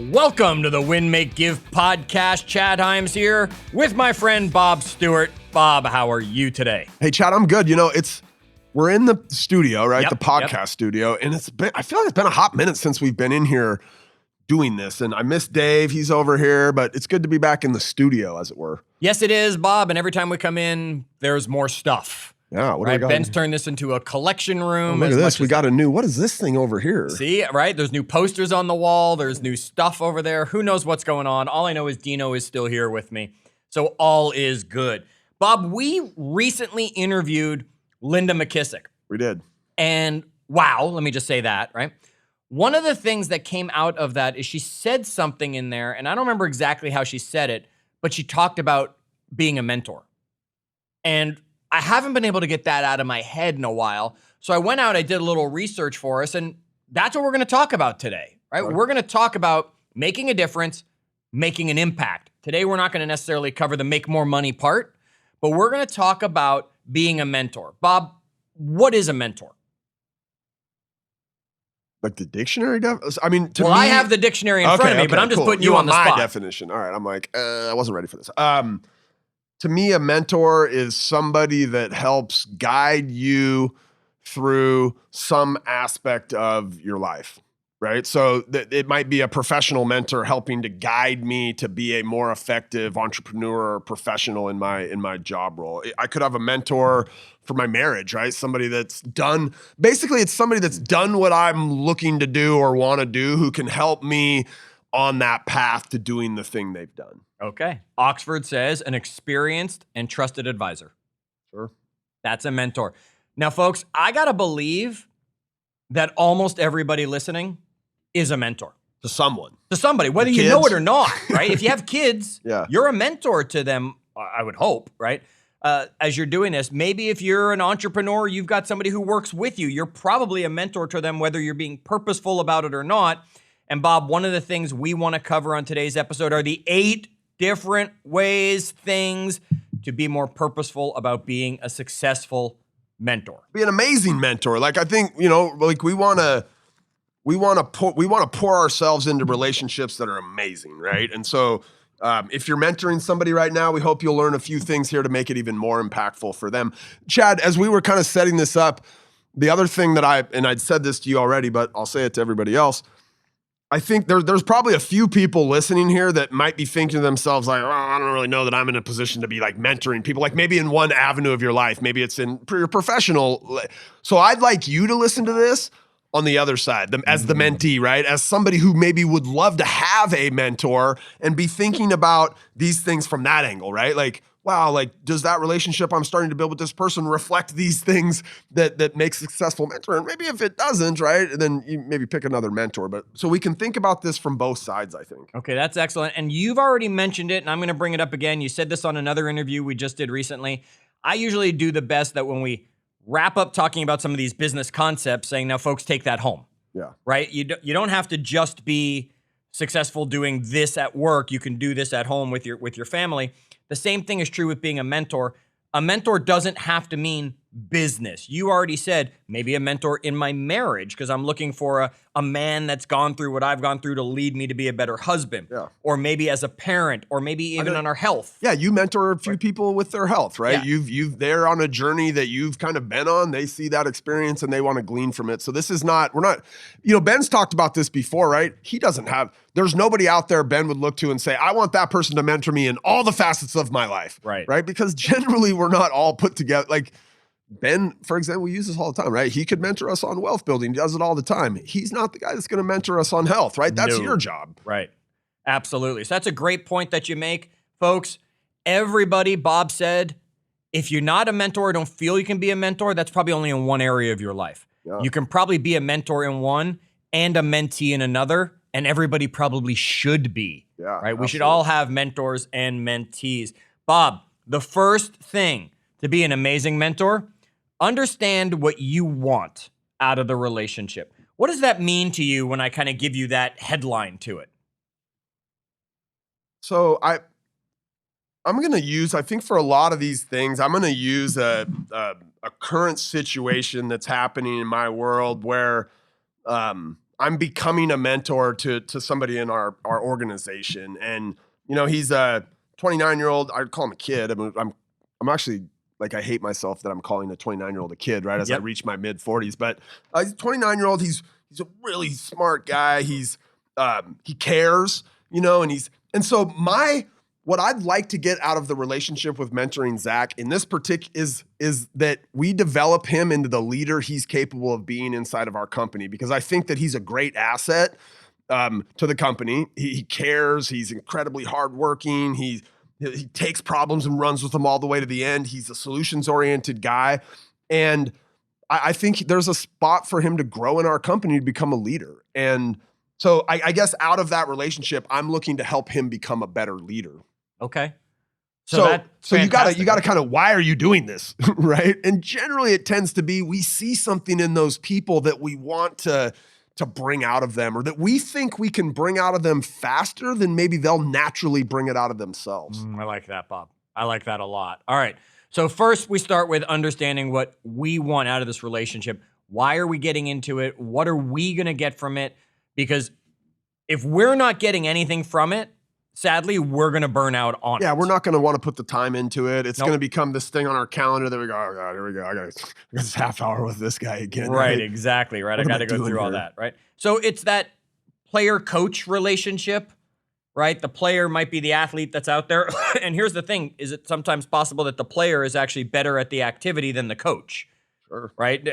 Welcome to the Win, Make, Give podcast. Chad Hyams here with my friend Bob Stewart. Bob, how are you today? Hey, Chad, I'm good. You know, we're in the studio, right? The podcast studio. And I feel like it's been a hot minute since we've been in here doing this. And I miss Dave. He's over here, but it's good to be back in the studio, as it were. Yes, it is, Bob. And every time we come in, there's more stuff. Yeah, what do we got? Ben's turned this into a collection room. Oh, look at this. We got a new, what is this thing over here? See, right? There's new posters on the wall. There's new stuff over there. Who knows what's going on? All I know is Dino is still here with me. So all is good. Bob, we recently interviewed Linda McKissick. We did. And wow, let me just say that, right? One of the things that came out of that is she said something in there, and I don't remember exactly how she said it, but she talked about being a mentor. And I haven't been able to get that out of my head in a while. So I went out, I did a little research for us, and that's what we're going to talk about today, right? We're going to talk about making a difference, making an impact. Today, we're not going to necessarily cover the make more money part, but we're going to talk about being a mentor. Bob, what is a mentor? Like the dictionary? I mean, to me, I have the dictionary in front of me, but I'm just putting you on the spot. My definition. All right, I'm like, I wasn't ready for this. To me, a mentor is somebody that helps guide you through some aspect of your life, right? So it might be a professional mentor helping to guide me to be a more effective entrepreneur or professional in my job role. I could have a mentor for my marriage, right? Somebody that's done, basically it's somebody that's done what I'm looking to do or want to do who can help me on that path to doing the thing they've done. Okay. Oxford says an experienced and trusted advisor. Sure. That's a mentor. Now, folks, I got to believe that almost everybody listening is a mentor. To someone. To somebody, whether you know it or not, right? If you have kids, you're a mentor to them, I would hope, right? As you're doing this, maybe if you're an entrepreneur, you've got somebody who works with you, you're probably a mentor to them, whether you're being purposeful about it or not. And Bob, one of the things we want to cover on today's episode are the 8 different things to be more purposeful about being a successful mentor. Be an amazing mentor. Like, I think, like we want to pour ourselves into relationships that are amazing, right? And so if you're mentoring somebody right now, we hope you'll learn a few things here to make it even more impactful for them. Chad, as we were kind of setting this up, the other thing that I'd said this to you already, but I'll say it to everybody else. I think there's probably a few people listening here that might be thinking to themselves like, I don't really know that I'm in a position to be like mentoring people, like maybe in one avenue of your life, maybe it's in your professional. So I'd like you to listen to this on the other side, as the mentee, right? As somebody who maybe would love to have a mentor and be thinking about these things from that angle, right? Like, wow, like, does that relationship I'm starting to build with this person reflect these things that make successful mentor? And maybe if it doesn't, right, then you maybe pick another mentor. But so we can think about this from both sides, I think. Okay, that's excellent. And you've already mentioned it, and I'm going to bring it up again. You said this on another interview we just did recently. I usually do the best that when we wrap up talking about some of these business concepts, saying, now, folks, take that home. Yeah. Right? You don't have to just be successful doing this at work. You can do this at home with your family. The same thing is true with being a mentor. A mentor doesn't have to mean business. You already said maybe a mentor in my marriage because I'm looking for a man that's gone through what I've gone through to lead me to be a better husband. Yeah. Or maybe as a parent, or maybe even on our health. Yeah, you mentor a few people with their health, right? Yeah. They're on a journey that you've kind of been on. They see that experience and they want to glean from it. So this is not, Ben's talked about this before, right? There's nobody out there Ben would look to and say, I want that person to mentor me in all the facets of my life. Right? Because generally we're not all put together. Like, Ben, for example, we use this all the time, right? He could mentor us on wealth building. He does it all the time. He's not the guy that's going to mentor us on health, right? That's your job. Right. Absolutely. So that's a great point that you make. Folks, everybody, Bob said, if you're not a mentor or don't feel you can be a mentor, that's probably only in one area of your life. Yeah. You can probably be a mentor in one and a mentee in another, and everybody probably should be. Yeah, right? Absolutely. We should all have mentors and mentees. Bob, the first thing to be an amazing mentor, understand what you want out of the relationship. What does that mean to you when I kind of give you that headline to it? So I'm going to use, I think for a lot of these things, I'm going to use a current situation that's happening in my world where I'm I'm becoming a mentor to somebody in our organization. And, he's a 29-year-old. I'd call him a kid. I'm actually, like, I hate myself that I'm calling a 29-year-old a kid, right? As I reach my mid 40s, but he's a 29-year-old. He's a really smart guy. He cares, and so what I'd like to get out of the relationship with mentoring Zach in this particular is that we develop him into the leader he's capable of being inside of our company, because I think that he's a great asset to the company. He cares. He's incredibly hardworking. He takes problems and runs with them all the way to the end. He's a solutions-oriented guy. And I think there's a spot for him to grow in our company to become a leader. And so I guess out of that relationship, I'm looking to help him become a better leader. Okay. So you gotta kind of, why are you doing this? Right? And generally it tends to be, we see something in those people that we want to bring out of them, or that we think we can bring out of them faster than maybe they'll naturally bring it out of themselves. I like that, Bob. I like that a lot. All right. So first we start with understanding what we want out of this relationship. Why are we getting into it? What are we going to get from it? Because if we're not getting anything from it, sadly, we're going to burn out on it. Yeah, we're not going to want to put the time into it. It's going to become this thing on our calendar that we go, oh God, here we go. I got this half hour with this guy again. Right, exactly, right? I got to go through all that, right? So it's that player-coach relationship, right? The player might be the athlete that's out there. And here's the thing, is it sometimes possible that the player is actually better at the activity than the coach? Sure. Right?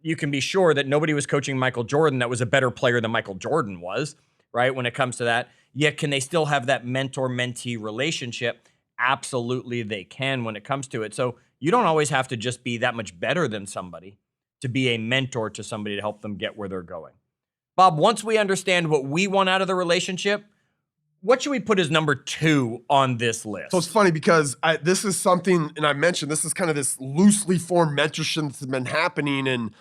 You can be sure that nobody was coaching Michael Jordan that was a better player than Michael Jordan was, right? When it comes to that. Yet, can they still have that mentor-mentee relationship? Absolutely, they can when it comes to it. So you don't always have to just be that much better than somebody to be a mentor to somebody to help them get where they're going. Bob, once we understand what we want out of the relationship, what should we put as number 2 on this list? So it's funny because this is something, and I mentioned, this is kind of this loosely formed mentorship that's been happening, and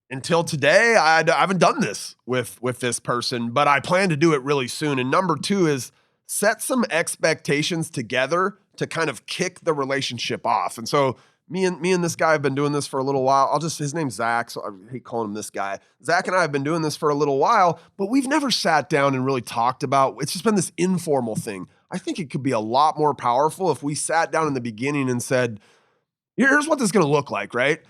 until today, I haven't done this with this person, but I plan to do it really soon. And number 2 is set some expectations together to kind of kick the relationship off. And so me and this guy have been doing this for a little while. His name's Zach, so I hate calling him this guy. Zach and I have been doing this for a little while, but we've never sat down and really talked about, it's just been this informal thing. I think it could be a lot more powerful if we sat down in the beginning and said, here's what this is going to look like, right?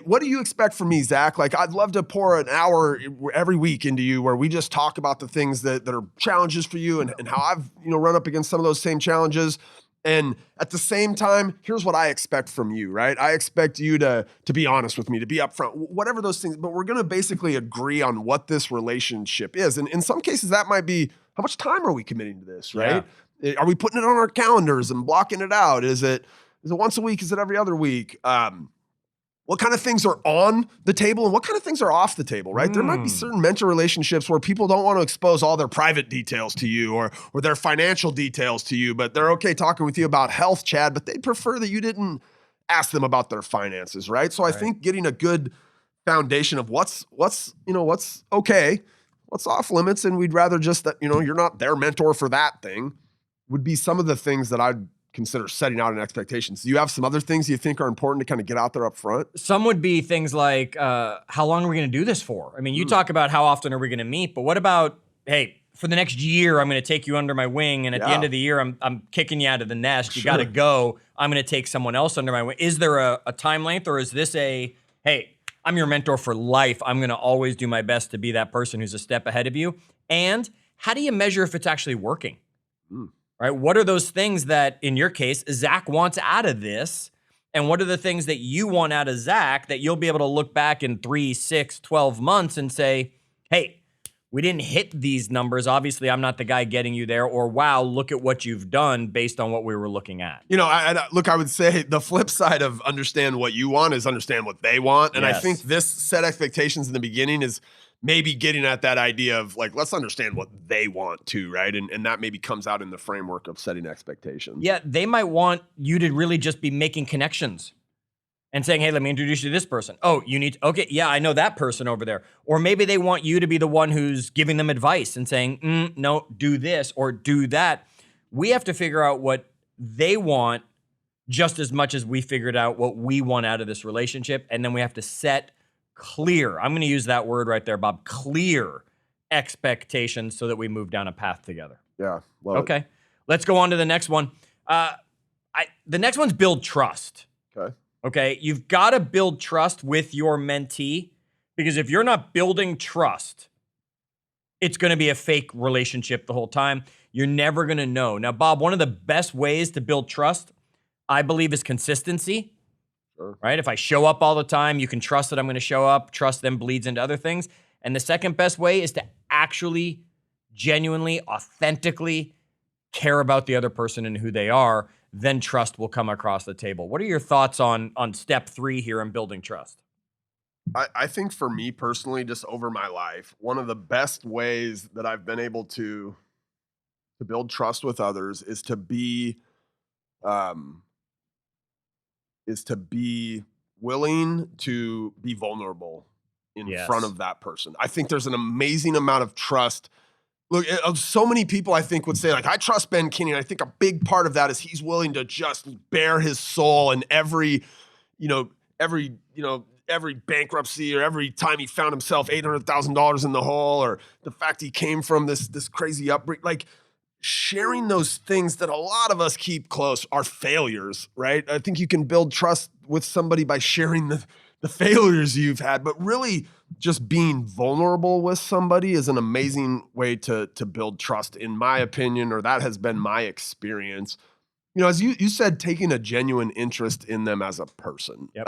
What do you expect from me, Zach? Like, I'd love to pour an hour every week into you where we just talk about the things that are challenges for you and how I've, run up against some of those same challenges. And at the same time, here's what I expect from you, right? I expect you to be honest with me, to be upfront, whatever those things, but we're going to basically agree on what this relationship is. And in some cases, that might be, how much time are we committing to this, right? Yeah. Are we putting it on our calendars and blocking it out? Is it once a week? Is it every other week? What kind of things are on the table and what kind of things are off the table, right? There might be certain mentor relationships where people don't want to expose all their private details to you or their financial details to you, but they're okay talking with you about health, Chad, but they'd prefer that you didn't ask them about their finances, right? So I think getting a good foundation of what's okay, what's off limits, and we'd rather just that, you're not their mentor for that thing, would be some of the things that I'd consider setting out in expectations. Do you have some other things you think are important to kind of get out there up front? Some would be things like, how long are we going to do this for? I mean, you talk about how often are we going to meet, but what about, hey, for the next year, I'm going to take you under my wing, and at the end of the year, I'm kicking you out of the nest. You got to go. I'm going to take someone else under my wing. Is there a time length, or is this hey, I'm your mentor for life. I'm going to always do my best to be that person who's a step ahead of you? And how do you measure if it's actually working? Right? What are those things that, in your case, Zach wants out of this? And what are the things that you want out of Zach that you'll be able to look back in 3, 6, 12 months and say, hey, we didn't hit these numbers. Obviously, I'm not the guy getting you there. Or, wow, look at what you've done based on what we were looking at. I would say the flip side of understand what you want is understand what they want. And I think this set expectations in the beginning is maybe getting at that idea of like, let's understand what they want too, right? And that maybe comes out in the framework of setting expectations. Yeah, they might want you to really just be making connections and saying, hey, let me introduce you to this person. Oh, okay, yeah, I know that person over there. Or maybe they want you to be the one who's giving them advice and saying, no, do this or do that. We have to figure out what they want just as much as we figured out what we want out of this relationship. And then we have to set clear, I'm going to use that word right there, Bob, clear expectations so that we move down a path together. Yeah. Love it. Okay. Let's go on to the next one. The next one's build trust. Okay. Okay. You've got to build trust with your mentee, because if you're not building trust, it's going to be a fake relationship the whole time. You're never going to know. Now, Bob, one of the best ways to build trust, I believe, is consistency. Sure. Right? If I show up all the time, you can trust that I'm going to show up. Trust then bleeds into other things. And the second best way is to actually, genuinely, authentically care about the other person and who they are. Then trust will come across the table. What are your thoughts on step 3 here in building trust? I think for me personally, just over my life, one of the best ways that I've been able to build trust with others is to be willing to be vulnerable in Yes. front of that person. I think there's an amazing amount of trust. Look, so many people I think would say, like, I trust Ben Kinney, and I think a big part of that is he's willing to just bare his soul in every bankruptcy, or every time he found himself $800,000 in the hole, or the fact he came from this crazy upbringing. Like, sharing those things that a lot of us keep close are failures, right? I think you can build trust with somebody by sharing the failures you've had, but really just being vulnerable with somebody is an amazing way to build trust, in my opinion, or that has been my experience. You know, as you said, taking a genuine interest in them as a person. Yep.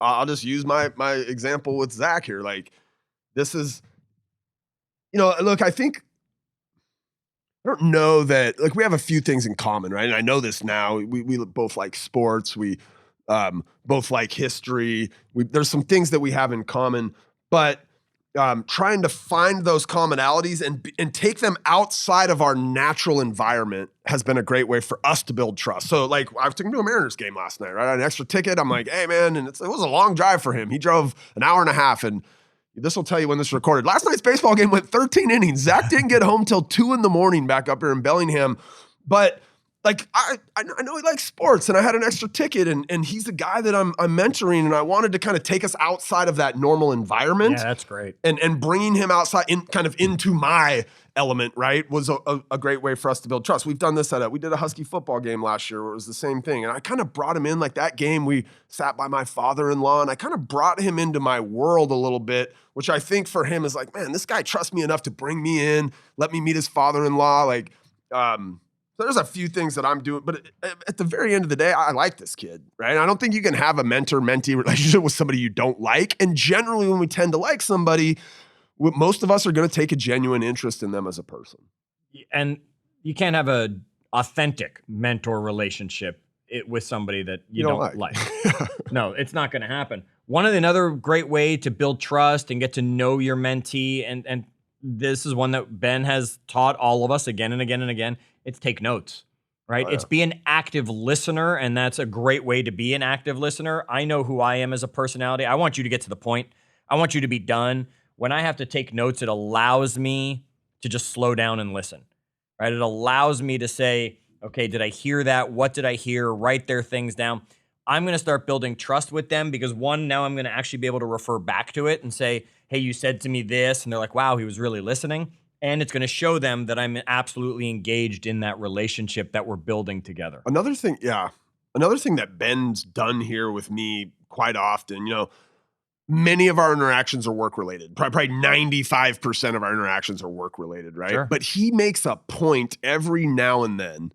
I'll just use my example with Zach here. Like, this is, look, I don't know that, like, we have a few things in common, right? And I know this now. We both like sports. We both like history. There's some things that we have in common, but trying to find those commonalities and take them outside of our natural environment has been a great way for us to build trust. So, like, I was taking to a Mariners game last night, right? I had an extra ticket. I'm like, hey, man, and it was a long drive for him. He drove an hour and a half, and this will tell you when this is recorded. Last night's baseball game went 13 innings. Zach didn't get home till 2 a.m. back up here in Bellingham. But, like, I know he likes sports, and I had an extra ticket, and he's the guy that I'm mentoring, and I wanted to kind of take us outside of that normal environment. Yeah, that's great. And bringing him outside, into my element, right, was a great way for us to build trust. We've done this we did a Husky football game last year where it was the same thing. And I kind of brought him in, like, that game we sat by my father-in-law, and I kind of brought him into my world a little bit, which I think for him is like, man, this guy trusts me enough to bring me in, let me meet his father-in-law. Like, there's a few things that I'm doing, but at the very end of the day, I like this kid, right? I don't think you can have a mentor-mentee relationship with somebody you don't like. And generally, when we tend to like somebody, most of us are going to take a genuine interest in them as a person. And you can't have a authentic mentor relationship with somebody that you don't like. No, it's not going to happen. Another great way to build trust and get to know your mentee, and this is one that Ben has taught all of us again and again and again, it's take notes, right? Oh, yeah. It's be an active listener, and that's a great way to be an active listener. I know who I am as a personality. I want you to get to the point. I want you to be done. When I have to take notes, it allows me to just slow down and listen, right? It allows me to say, okay, did I hear that? What did I hear? Write their things down. I'm going to start building trust with them because, one, now I'm going to actually be able to refer back to it and say, hey, you said to me this. And they're like, wow, he was really listening. And it's going to show them that I'm absolutely engaged in that relationship that we're building together. Another thing that Ben's done here with me quite often, many of our interactions are work related. Probably 95% of our interactions are work related, right? Sure. But he makes a point every now and then.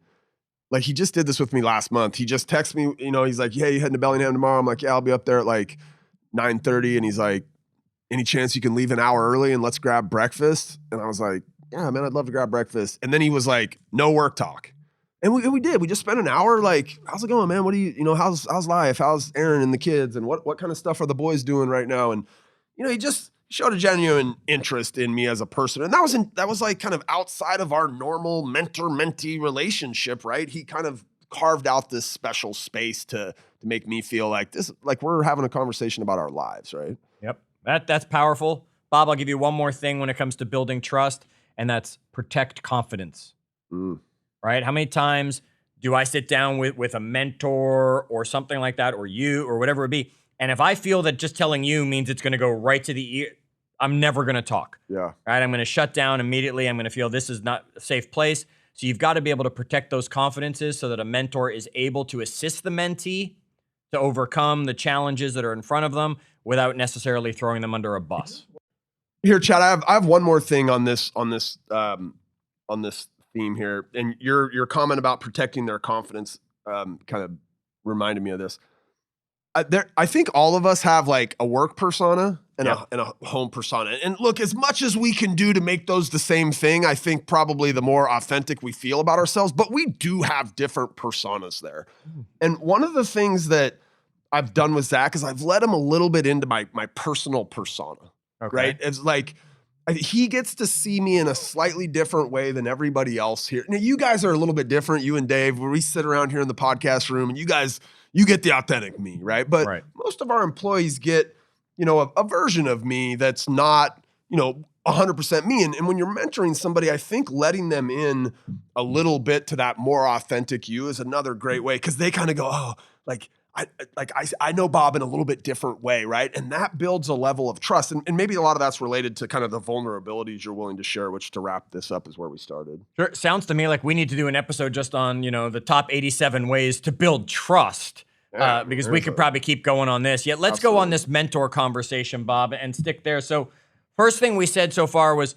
Like, he just did this with me last month. He just texts me, he's like, yeah, you heading to Bellingham tomorrow? I'm like, yeah, I'll be up there at like 9:30. And he's like, any chance you can leave an hour early and let's grab breakfast? And I was like, yeah, man, I'd love to grab breakfast. And then he was like, no work talk. And we did. We just spent an hour like, how's it going, man? What do you, how's life? How's Aaron and the kids? And what kind of stuff are the boys doing right now? And, he just showed a genuine interest in me as a person. And that was like kind of outside of our normal mentor-mentee relationship, right? He kind of carved out this special space to make me feel like this, like we're having a conversation about our lives, right? Yep. That's powerful. Bob, I'll give you one more thing when it comes to building trust, and that's protect confidence. Right? How many times do I sit down with a mentor or something like that, or you, or whatever it be, and if I feel that just telling you means it's going to go right to the ear, I'm never going to talk. Yeah. Right? I'm going to shut down immediately. I'm going to feel this is not a safe place. So you've got to be able to protect those confidences so that a mentor is able to assist the mentee to overcome the challenges that are in front of them without necessarily throwing them under a bus. Here, Chad, I have one more thing on this theme here, and your comment about protecting their confidence kind of reminded me of this. I think all of us have like a work persona and a home persona. And look, as much as we can do to make those the same thing, I think probably the more authentic we feel about ourselves, but we do have different personas there. And one of the things that I've done with Zach is I've let him a little bit into my personal persona, right? It's like, he gets to see me in a slightly different way than everybody else here. Now, you guys are a little bit different, you and Dave, where we sit around here in the podcast room and you get the authentic me, right? But most of our employees get, a version of me that's not, 100% me. And when you're mentoring somebody, I think letting them in a little bit to that more authentic you is another great way, because they kind of go, oh, I know Bob in a little bit different way, right? And that builds a level of trust. And maybe a lot of that's related to kind of the vulnerabilities you're willing to share, which, to wrap this up, is where we started. Sure. Sounds to me like we need to do an episode just on, the top 87 ways to build trust. Because we could probably keep going on this. Yet let's go on this mentor conversation, Bob, and stick there. So first thing we said so far was,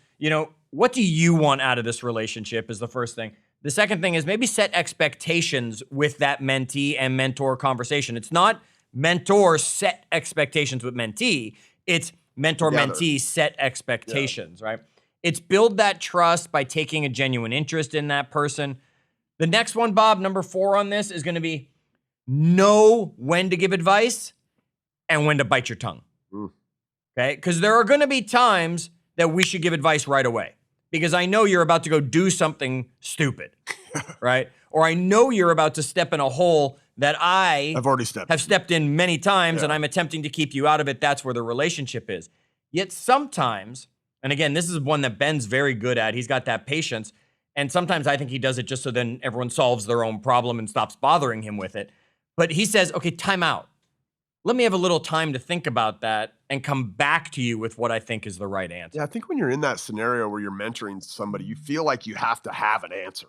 what do you want out of this relationship is the first thing. The second thing is maybe set expectations with that mentee and mentor conversation. It's not mentor set expectations with mentee. It's mentor-mentee set expectations, right? It's build that trust by taking a genuine interest in that person. The next one, Bob, number 4 on this is going to be know when to give advice and when to bite your tongue. Okay? Because there are going to be times that we should give advice right away. Because I know you're about to go do something stupid, right? Or I know you're about to step in a hole that I've already stepped in many times, and I'm attempting to keep you out of it. That's where the relationship is. Yet sometimes, and again, this is one that Ben's very good at. He's got that patience. And sometimes I think he does it just so then everyone solves their own problem and stops bothering him with it. But he says, okay, time out. Let me have a little time to think about that and come back to you with what I think is the right answer. Yeah, I think when you're in that scenario where you're mentoring somebody, you feel like you have to have an answer.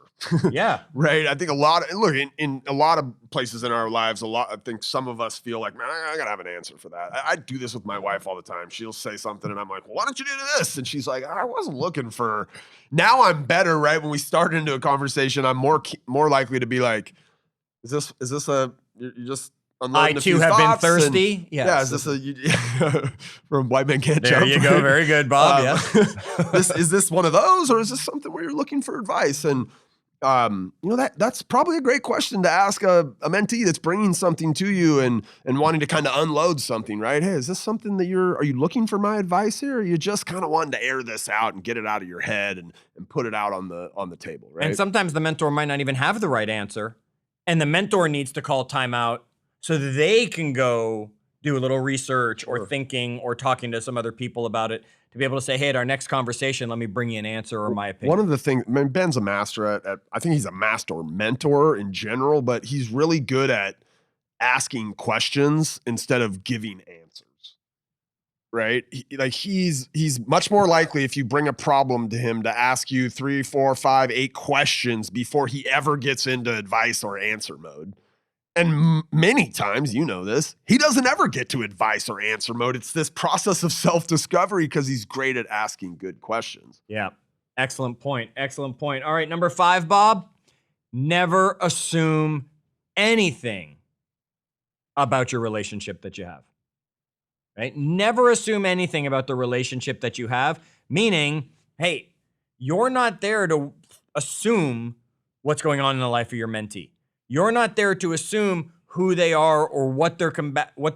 Yeah. Right? I think in a lot of places in our lives, I think some of us feel like, man, I gotta have an answer for that. I do this with my wife all the time. She'll say something and I'm like, well, why don't you do this? And she's like, I wasn't looking for. Now I'm better, right? When we start into a conversation, I'm more likely to be like, is this you're just I too have been thirsty. Yes. Yeah, is this from White Men Can't Jump? There you go. Very good, Bob. Is this one of those, or is this something where you're looking for advice? And that's probably a great question to ask a mentee that's bringing something to you and wanting to kind of unload something, right? Hey, is this something that are you looking for my advice here? Or are you just kind of wanting to air this out and get it out of your head and put it out on the table, right? And sometimes the mentor might not even have the right answer, and the mentor needs to call timeout so that they can go do a little research or thinking or talking to some other people about it to be able to say, hey, at our next conversation, let me bring you an answer or my opinion. One of the things, Ben's a master at I think he's a master mentor in general, but he's really good at asking questions instead of giving answers, right? He's much more likely, if you bring a problem to him, to ask you 3, 4, 5, 8 questions before he ever gets into advice or answer mode. And many times, this, he doesn't ever get to advice or answer mode. It's this process of self-discovery because he's great at asking good questions. Yeah. Excellent point. Excellent point. All right. Number 5, Bob, never assume anything about your relationship that you have, right? Never assume anything about the relationship that you have, meaning, hey, you're not there to assume what's going on in the life of your mentee. You're not there to assume who they are or what they're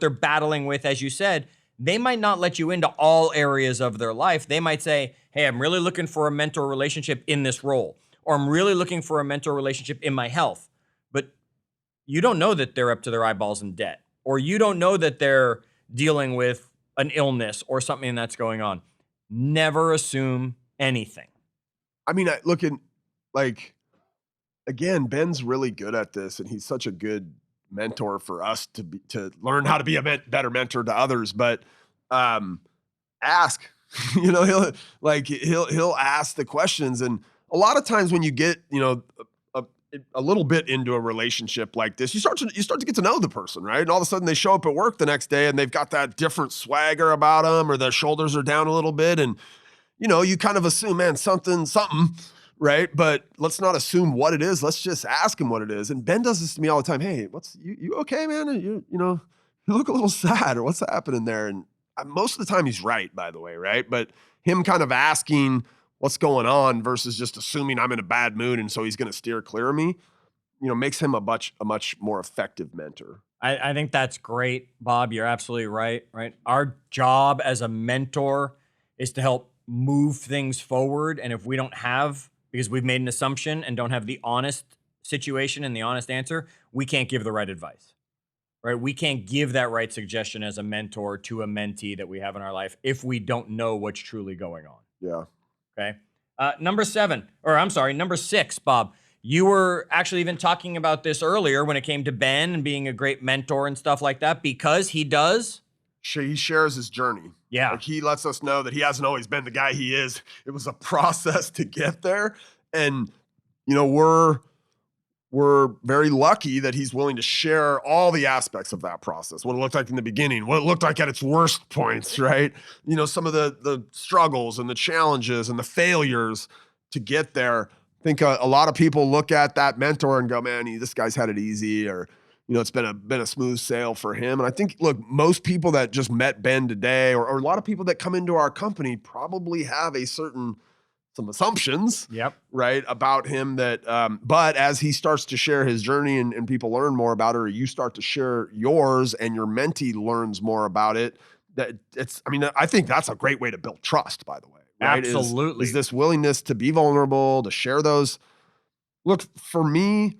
battling with. As you said, they might not let you into all areas of their life. They might say, hey, I'm really looking for a mentor relationship in this role, or I'm really looking for a mentor relationship in my health. But you don't know that they're up to their eyeballs in debt, or you don't know that they're dealing with an illness or something that's going on. Never assume anything. I mean, again, Ben's really good at this, and he's such a good mentor for us to learn how to be a better mentor to others. But ask, He'll ask the questions. And a lot of times when you get, a little bit into a relationship like this, you start to get to know the person, right? And all of a sudden they show up at work the next day and they've got that different swagger about them, or their shoulders are down a little bit. And, you kind of assume, man, something, right? But let's not assume what it is. Let's just ask him what it is. And Ben does this to me all the time. Hey, you okay, man? You look a little sad, or what's happening there? And most of the time he's right, by the way, right? But him kind of asking what's going on versus just assuming I'm in a bad mood and so he's going to steer clear of me, makes him a much more effective mentor. I think that's great, Bob. You're absolutely right. Our job as a mentor is to help move things forward. And if we don't have, because we've made an assumption and don't have the honest situation and the honest answer, we can't give the right advice, right? We can't give that right suggestion as a mentor to a mentee that we have in our life if we don't know what's truly going on. Yeah. Okay. Number 6, Bob. You were actually even talking about this earlier when it came to Ben and being a great mentor and stuff like that, because he shares his journey. Yeah. Like, he lets us know that he hasn't always been the guy he is. It was a process to get there. And, we're very lucky that he's willing to share all the aspects of that process. What it looked like in the beginning, what it looked like at its worst points, right? Some of the struggles and the challenges and the failures to get there. I think a lot of people look at that mentor and go, man, this guy's had it easy, or, it's been a smooth sail for him. And I think, look, most people that just met Ben today, or a lot of people that come into our company, probably have some assumptions, yep, right, about him that, but as he starts to share his journey and people learn more about it, or you start to share yours and your mentee learns more about it, I think that's a great way to build trust, by the way. Right? Absolutely. Is this willingness to be vulnerable, to share those. Look, for me,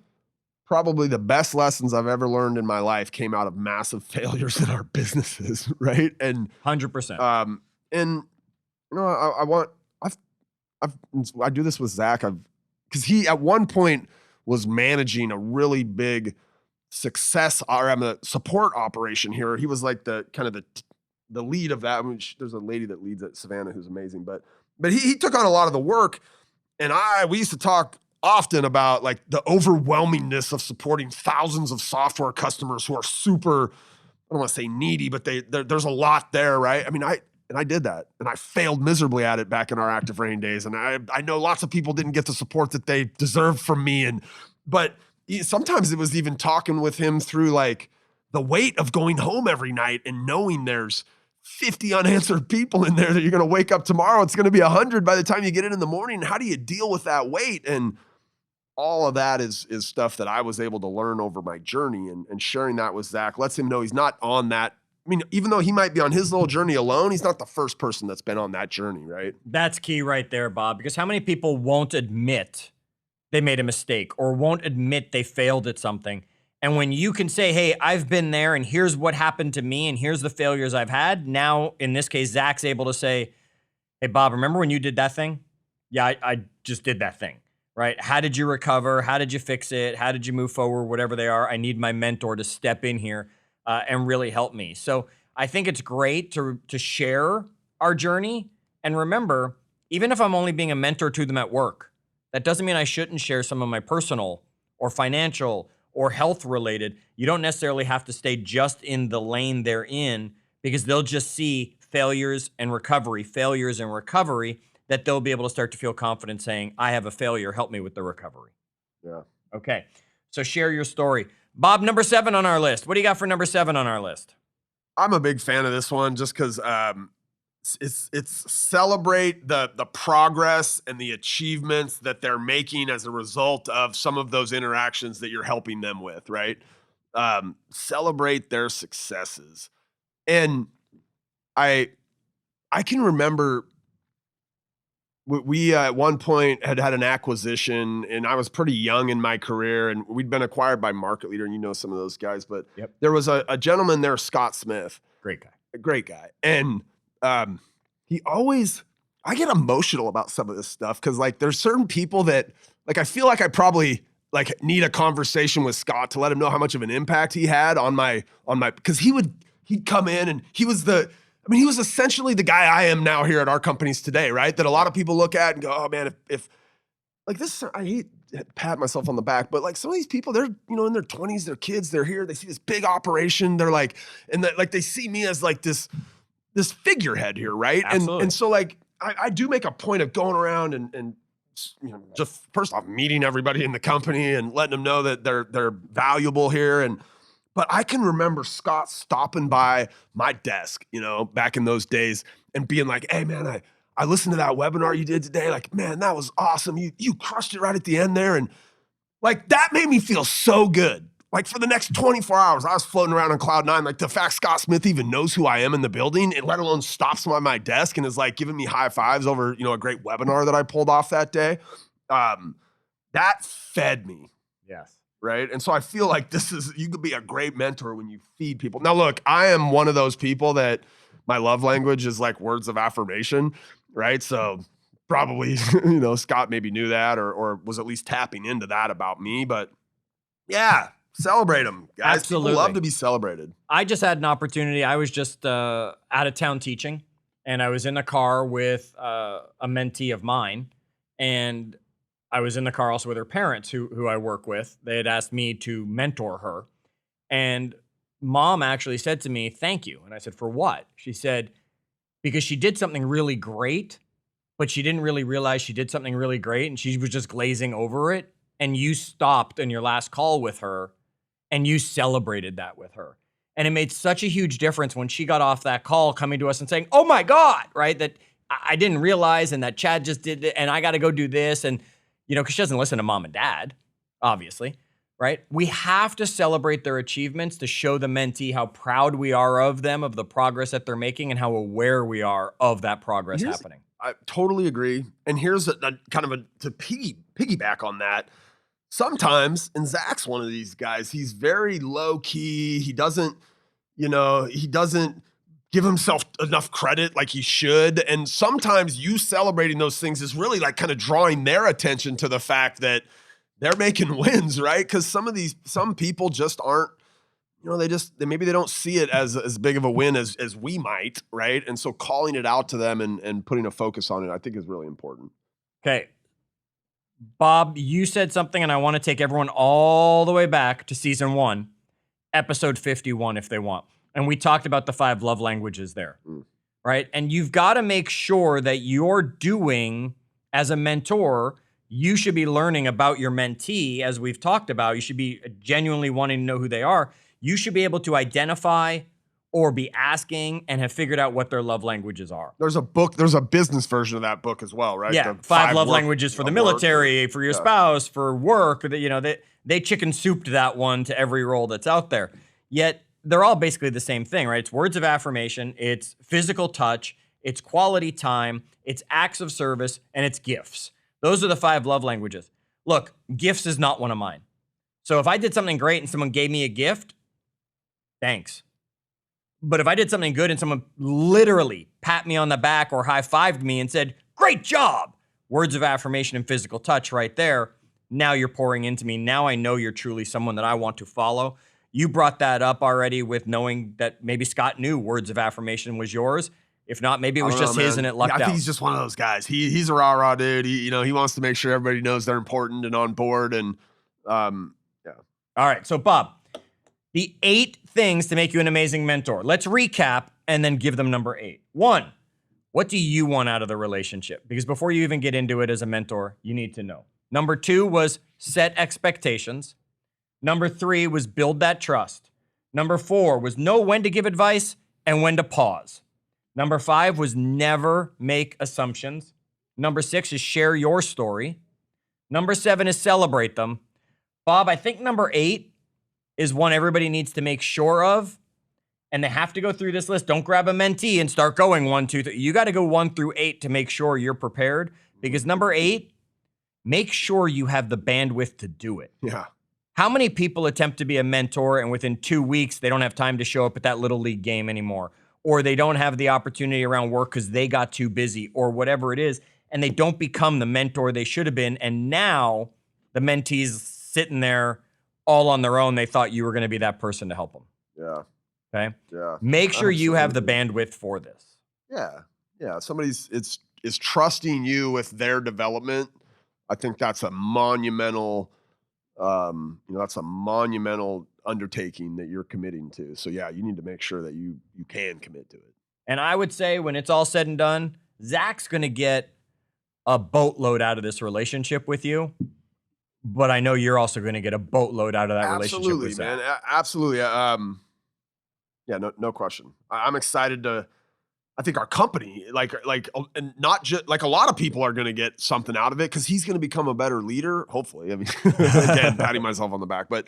probably the best lessons I've ever learned in my life came out of massive failures in our businesses, right? And 100%. I do this with Zach. Because he at one point was managing a really big support operation here. He was like the lead of that. There's a lady that leads at Savannah who's amazing, but he took on a lot of the work. And we used to talk often about like the overwhelmingness of supporting thousands of software customers who are super, I don't want to say needy, but there's a lot there, right? I did that, and I failed miserably at it back in our Active Rain days. And I know lots of people didn't get the support that they deserved from me. But sometimes it was even talking with him through like the weight of going home every night and knowing there's 50 unanswered people in there that you're going to wake up tomorrow. It's going to be 100 by the time you get in the morning. How do you deal with that weight? And all of that is stuff that I was able to learn over my journey, and sharing that with Zach lets him know he's not on that. Even though he might be on his little journey alone, he's not the first person that's been on that journey, right? That's key right there, Bob, because how many people won't admit they made a mistake or won't admit they failed at something? And when you can say, hey, I've been there and here's what happened to me and here's the failures I've had. Now, in this case, Zach's able to say, hey, Bob, remember when you did that thing? Yeah, I just did that thing, right? How did you recover? How did you fix it? How did you move forward? Whatever they are, I need my mentor to step in here and really help me. So I think it's great to share our journey. And remember, even if I'm only being a mentor to them at work, that doesn't mean I shouldn't share some of my personal or financial or health related. You don't necessarily have to stay just in the lane they're in, because they'll just see failures and recovery, that they'll be able to start to feel confident saying, I have a failure, help me with the recovery. Yeah. Okay. So share your story. Bob, number 7 on our list. What do you got for number 7 on our list? I'm a big fan of this one just because it's celebrate the progress and the achievements that they're making as a result of some of those interactions that you're helping them with, right? Celebrate their successes. And I can remember we at one point had an acquisition, and I was pretty young in my career, and we'd been acquired by Market Leader, and you know some of those guys, but yep. There was a gentleman there, Scott Smith. Great guy. A great guy. And I get emotional about some of this stuff because like there's certain people that like I feel like I probably like need a conversation with Scott to let him know how much of an impact he had on my because he'd come in and he was I mean, he was essentially the guy I am now here at our companies today, right? That a lot of people look at and go, oh man, if like this, I hate to pat myself on the back, but like some of these people, they're, in their 20s, they're kids, they're here, they see this big operation, they're like, and like they see me as like this figurehead here, right? Absolutely. And so like I do make a point of going around and just first off meeting everybody in the company and letting them know that they're valuable here. But I can remember Scott stopping by my desk, back in those days and being like, hey man, I listened to that webinar you did today. Like, man, that was awesome. You crushed it right at the end there. And like, that made me feel so good. Like for the next 24 hours, I was floating around on cloud nine. Like the fact Scott Smith even knows who I am in the building, and let alone stops by my desk and is like giving me high fives over, a great webinar that I pulled off that day. That fed me. Yes. Right. And so I feel like you could be a great mentor when you feed people. Now, look, I am one of those people that my love language is like words of affirmation. Right. So probably, Scott maybe knew that or was at least tapping into that about me. But yeah, celebrate them, guys. Absolutely. People love to be celebrated. I just had an opportunity. I was just out of town teaching, and I was in a car with a mentee of mine, and I was in the car also with her parents who I work with. They had asked me to mentor her, and mom actually said to me, thank you. And I said, for what? She said, because she did something really great, but she didn't really realize she did something really great, and she was just glazing over it. And you stopped in your last call with her and you celebrated that with her. And it made such a huge difference when she got off that call coming to us and saying, oh my God, right? That I didn't realize, and that Chad just did it, and I got to go do this. And, because she doesn't listen to mom and dad, obviously, right? We have to celebrate their achievements to show the mentee how proud we are of them, of the progress that they're making, and how aware we are of that progress happening. I totally agree. And here's a kind of to piggyback on that. Sometimes, and Zach's one of these guys, he's very low key. He doesn't give himself enough credit like he should. And sometimes you celebrating those things is really like kind of drawing their attention to the fact that they're making wins, right? Because some people just aren't, maybe they don't see it as big of a win as we might, right? And so calling it out to them and putting a focus on it, I think is really important. Okay. Bob, you said something, and I want to take everyone all the way back to season 1, episode 51, if they want. And we talked about the 5 love languages there, right? And you've got to make sure that you're doing, as a mentor, you should be learning about your mentee, as we've talked about. You should be genuinely wanting to know who they are. You should be able to identify or be asking and have figured out what their love languages are. There's a business version of that book as well, right? Yeah, 5 love languages for the military, for your spouse, for work. They chicken souped that one to every role that's out there. Yet they're all basically the same thing, right? It's words of affirmation, it's physical touch, it's quality time, it's acts of service, and it's gifts. Those are the 5 love languages. Look, gifts is not one of mine. So if I did something great and someone gave me a gift, thanks. But if I did something good and someone literally pat me on the back or high-fived me and said, great job, words of affirmation and physical touch right there, now you're pouring into me. Now I know you're truly someone that I want to follow. You brought that up already with knowing that maybe Scott knew words of affirmation was yours. If not, maybe it was just his and it lucked out. I think he's just one of those guys. He's a rah-rah dude. He wants to make sure everybody knows they're important and on board. And yeah. All right. So Bob, the 8 things to make you an amazing mentor. Let's recap and then give them number 8. 1, what do you want out of the relationship? Because before you even get into it as a mentor, you need to know. Number 2 was set expectations. Number 3 was build that trust. Number 4 was know when to give advice and when to pause. Number 5 was never make assumptions. Number 6 is share your story. Number 7 is celebrate them. Bob, I think number 8 is one everybody needs to make sure of, and they have to go through this list. Don't grab a mentee and start going 1, 2, 3. You got to go 1 through 8 to make sure you're prepared, because number 8, make sure you have the bandwidth to do it. Yeah. How many people attempt to be a mentor and within 2 weeks, they don't have time to show up at that little league game anymore, or they don't have the opportunity around work because they got too busy or whatever it is, and they don't become the mentor they should have been. And now the mentee's sitting there all on their own. They thought you were going to be that person to help them. Yeah. Okay. Yeah. Make sure you have the bandwidth for this. Yeah. Somebody's is trusting you with their development. I think that's a monumental, that's a monumental undertaking that you're committing to. So yeah, you need to make sure that you can commit to it. And I would say when it's all said and done, Zach's going to get a boatload out of this relationship with you. But I know you're also going to get a boatload out of that relationship with Zach. Absolutely. Yeah, no question. I'm excited to, I think our company, and not just like a lot of people are going to get something out of it because he's going to become a better leader. Hopefully, I mean, again, patting myself on the back, but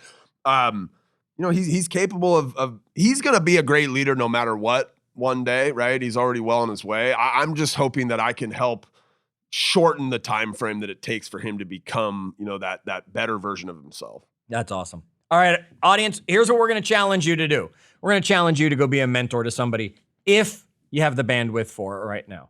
he's capable of he's going to be a great leader no matter what one day, right? He's already well on his way. I'm just hoping that I can help shorten the time frame that it takes for him to become, that better version of himself. That's awesome. All right, audience, here's what we're going to challenge you to do. We're going to challenge you to go be a mentor to somebody if you have the bandwidth for it right now.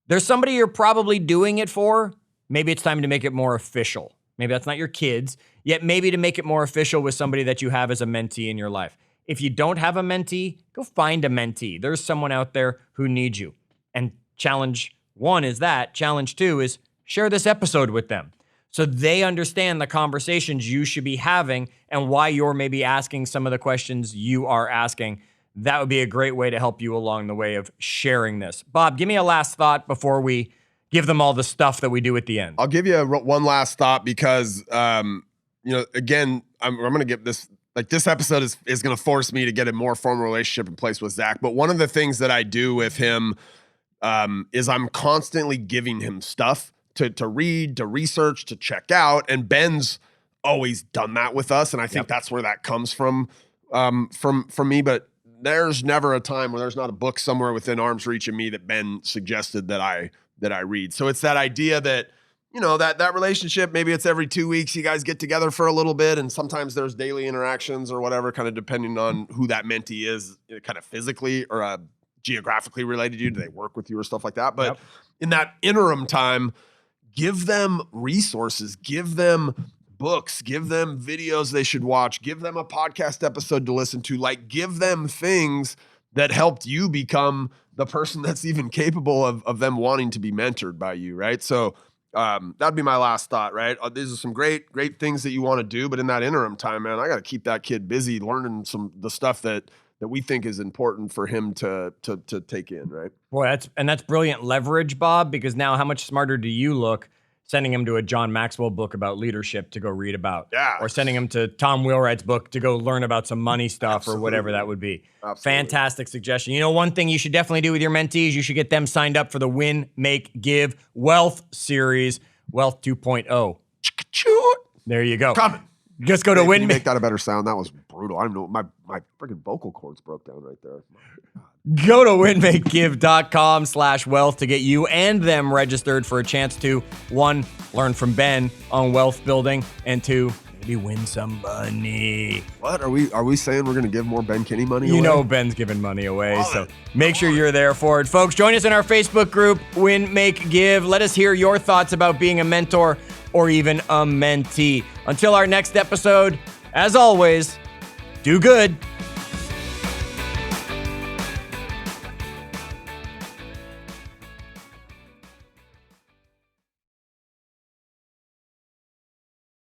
There's somebody you're probably doing it for. Maybe it's time to make it more official. Maybe that's not your kids, yet maybe to make it more official with somebody that you have as a mentee in your life. If you don't have a mentee, go find a mentee. There's someone out there who needs you. And challenge 1 is that. Challenge 2 is share this episode with them so they understand the conversations you should be having and why you're maybe asking some of the questions you are asking. That would be a great way to help you along the way of sharing this. Bob, give me a last thought before we give them all the stuff that we do at the end. I'll give you one last thought because, again, I'm going to give this, this episode is going to force me to get a more formal relationship in place with Zach. But one of the things that I do with him is I'm constantly giving him stuff to read, to research, to check out. And Ben's always done that with us. And I think that's where that comes from me. But there's never a time where there's not a book somewhere within arm's reach of me that Ben suggested that I read. So it's that idea that, that relationship, maybe it's every 2 weeks you guys get together for a little bit. And sometimes there's daily interactions or whatever, kind of depending on who that mentee is, kind of physically or geographically related to you. Do they work with you or stuff like that? But in that interim time, give them resources, give them books, give them videos they should watch, give them a podcast episode to listen to, give them things that helped you become the person that's even capable of them wanting to be mentored by you, right? So that'd be my last thought, right? These are some great things that you want to do, but in that interim time, man, I got to keep that kid busy learning the stuff that we think is important for him to take in, right? Boy, that's brilliant leverage, Bob, because now how much smarter do you look sending him to a John Maxwell book about leadership to go read about? Yeah. Or sending him to Tom Wheelwright's book to go learn about some money stuff or whatever that would be. Absolutely. Fantastic suggestion. One thing you should definitely do with your mentees, you should get them signed up for the Win, Make, Give Wealth series, Wealth 2.0. There you go. Coming. Just go to Win. Make that a better sound. That was brutal. I don't know. My freaking vocal cords broke down right there. Go to winmakegive.com/wealth to get you and them registered for a chance to 1, learn from Ben on wealth building, and 2, maybe win some money. What are we saying? We're going to give more Ben Kinney money away? Ben's giving money away, so make sure you're there for it. Folks, join us in our Facebook group, Win, Make, Give. Let us hear your thoughts about being a mentor or even a mentee. Until our next episode, as always, do good.